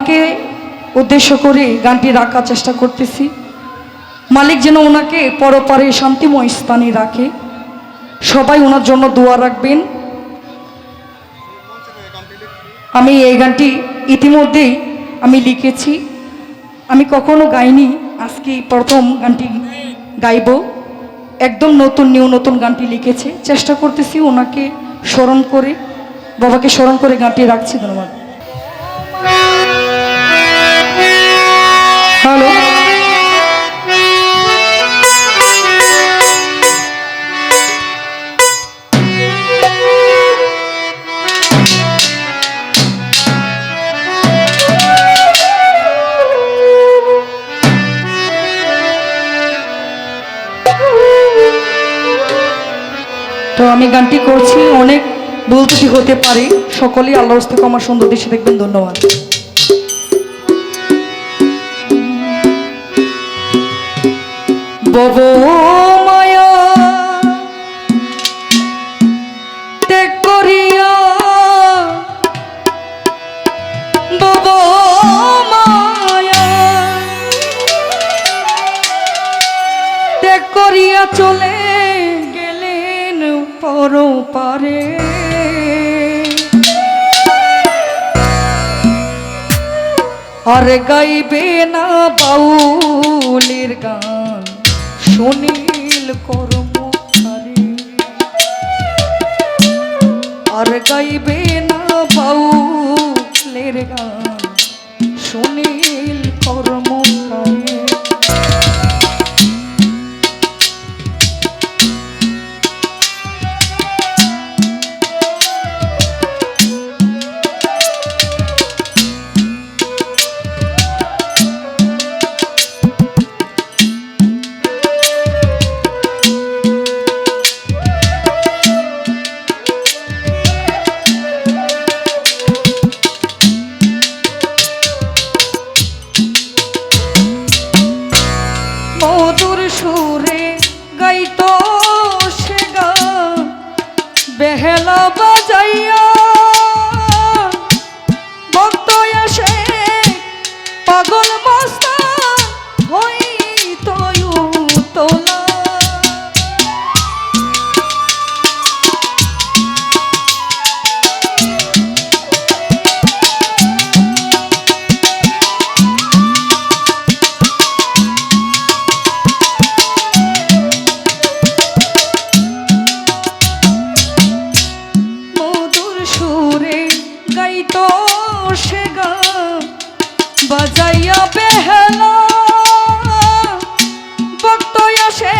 মাকে উদ্দেশ্য করে গানটি রাখার চেষ্টা করতেছি। মালিক যেন ওনাকে পরপারে শান্তিময় স্থানে রাখে। সবাই ওনার জন্য দোয়া রাখবেন। আমি এই গানটি ইতিমধ্যেই আমি লিখেছি, আমি কখনো গাইনি, আজকে প্রথম গানটি গাইব। একদম নতুন গানটি লিখেছে, চেষ্টা করতেছি ওনাকে স্মরণ করে, বাবাকে স্মরণ করে গানটি রাখছি। ধন্যবাদ। হ্যালো, তো আমি গানটি করছি, অনেক ভুল ত্রুটি হতে পারে, সকলেই আল্লাহর থেকে আমার সুন্দর দৃশ্যে দেখবেন। ধন্যবাদ। বব মায়া ত্যাগ করিয়া, বব মায়া ত্যাগ করিয়া চলে পরপারে। আর গাইবে না বাউলের গান সুনীল কর্মচারী। আর গাইবে না বাউলের গান সুনীল কর্মচারী। মধুর সুরে গাইতো সে গান বেহেলা বাজাইয়া, ভক্ত আসে পাগল মস্তান হইতো তোলা। সে গান বাজাইয়া বেহেলা, ভক্ত আসে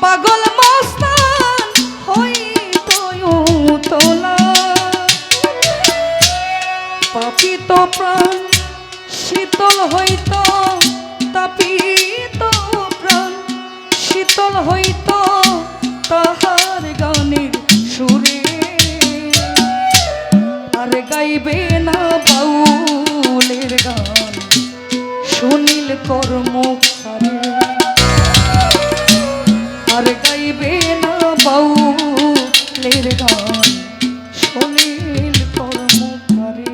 পাগল মস্তান হইতো তোলা। পাপিত প্রাণ শীতল হইত, তাপিত প্রাণ শীতল হইত তাহার গানের সুরে। আর গাইবে না বাউলের গান সুনীল কর্মচারী। আর গাইবে না বাউলের গান সুনীল কর্মচারী।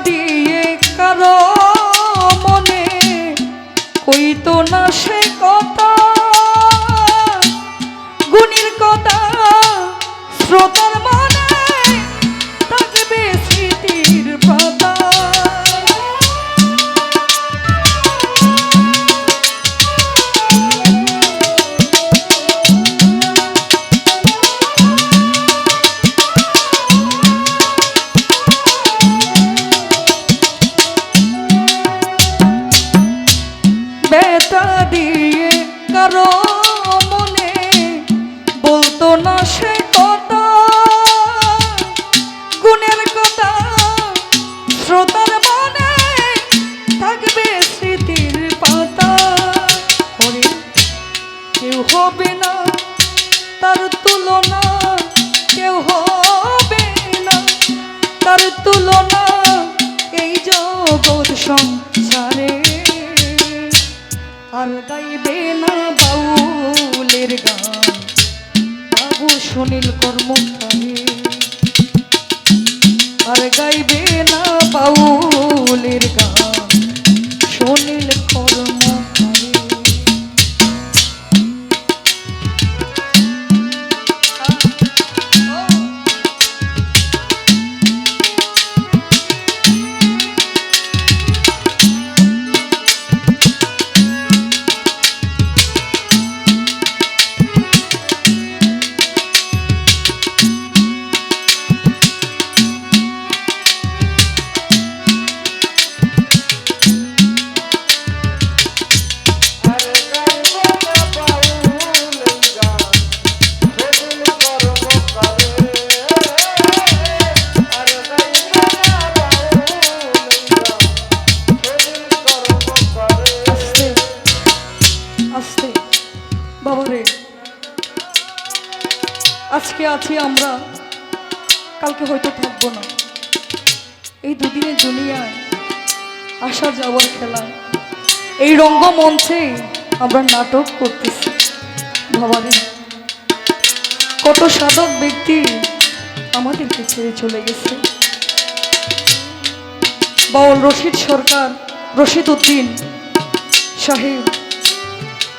দিয়ে কারো মনে কইতো না সে কথা, গুণীর কথা শ্রোতার মনে তার তুলনা এই জগৎ সংসারে, আর গাইবে না বাউলের গান বাবু সুনীল কর্মকারে, আর গাইবে না বাউলের গান সুনীল কর্মকারে। বাবারে, আজকে আছি আমরা, কালকে হয়তো থাকবো না। এই দুদিনের দুনিয়ায় আসা যাওয়ার খেলা, এই রঙ্গমঞ্চে আমরা নাটক করতেছি। বাবারে, কত সাধক ব্যক্তি আমাদেরকে ছেড়ে চলে গেছে। বাউল রশিদ সরকার, রশিদ উদ্দিন সাহেব,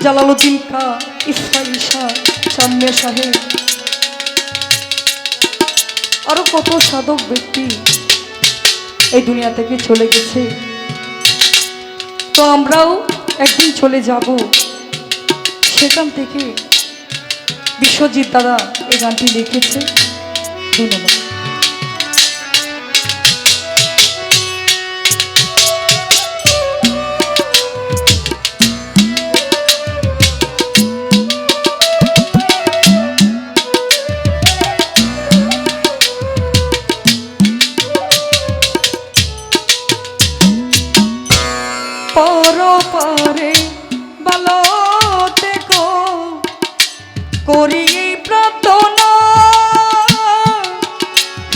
জালালউদ্দিন কা, ইসমাইল শাহ, চান্দিয়া সাহেব, আরো কত সাধক ব্যক্তি এই দুনিয়া থেকে চলে গেছে। তো আমরাও একদিন চলে যাব। সেখান থেকে বিশ্বজিৎ দাদা এই গানটি লিখেছে। ধন্যবাদ। পরপারে বালতে করি প্রার্থনা,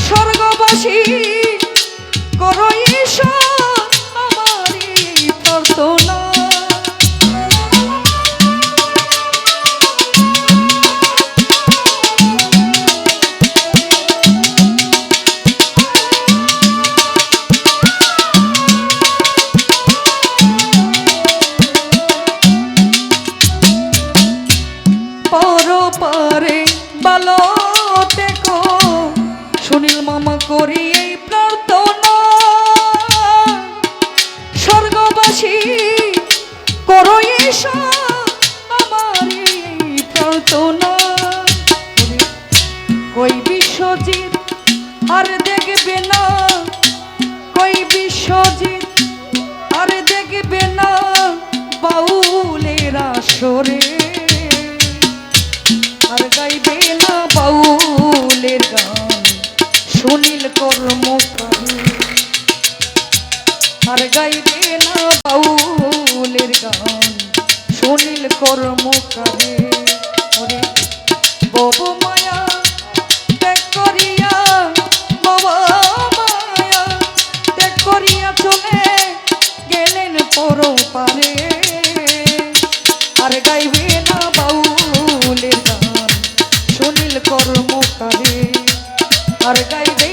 স্বর্গবাসী করো ঈশ্বর আমারি প্রার্থনা। পরপারে বালতে সুনীল মামা করি এই প্রার্থনা, স্বর্গবাসী করো ঈশ্বর আমারি প্রার্থনা। কই বিশ্বজিৎ আর দেখবে না, কই বিশ্বজিৎ আর দেখবে না বাউলের আসরে, আর গাইবে না বাউলের গান সুনীল কর্মকারে, আর গাইবে না বাউলের গান সুনীল কর্মকারে। ওরে বব মায়া ত্যাগ করিয়া, বাবা মায়া ত্যাগ করিয়া চলে গেলেন পরপারে, আর গাইবে না বাউলের গান সুনীল কর্মকারে, আর গাইবে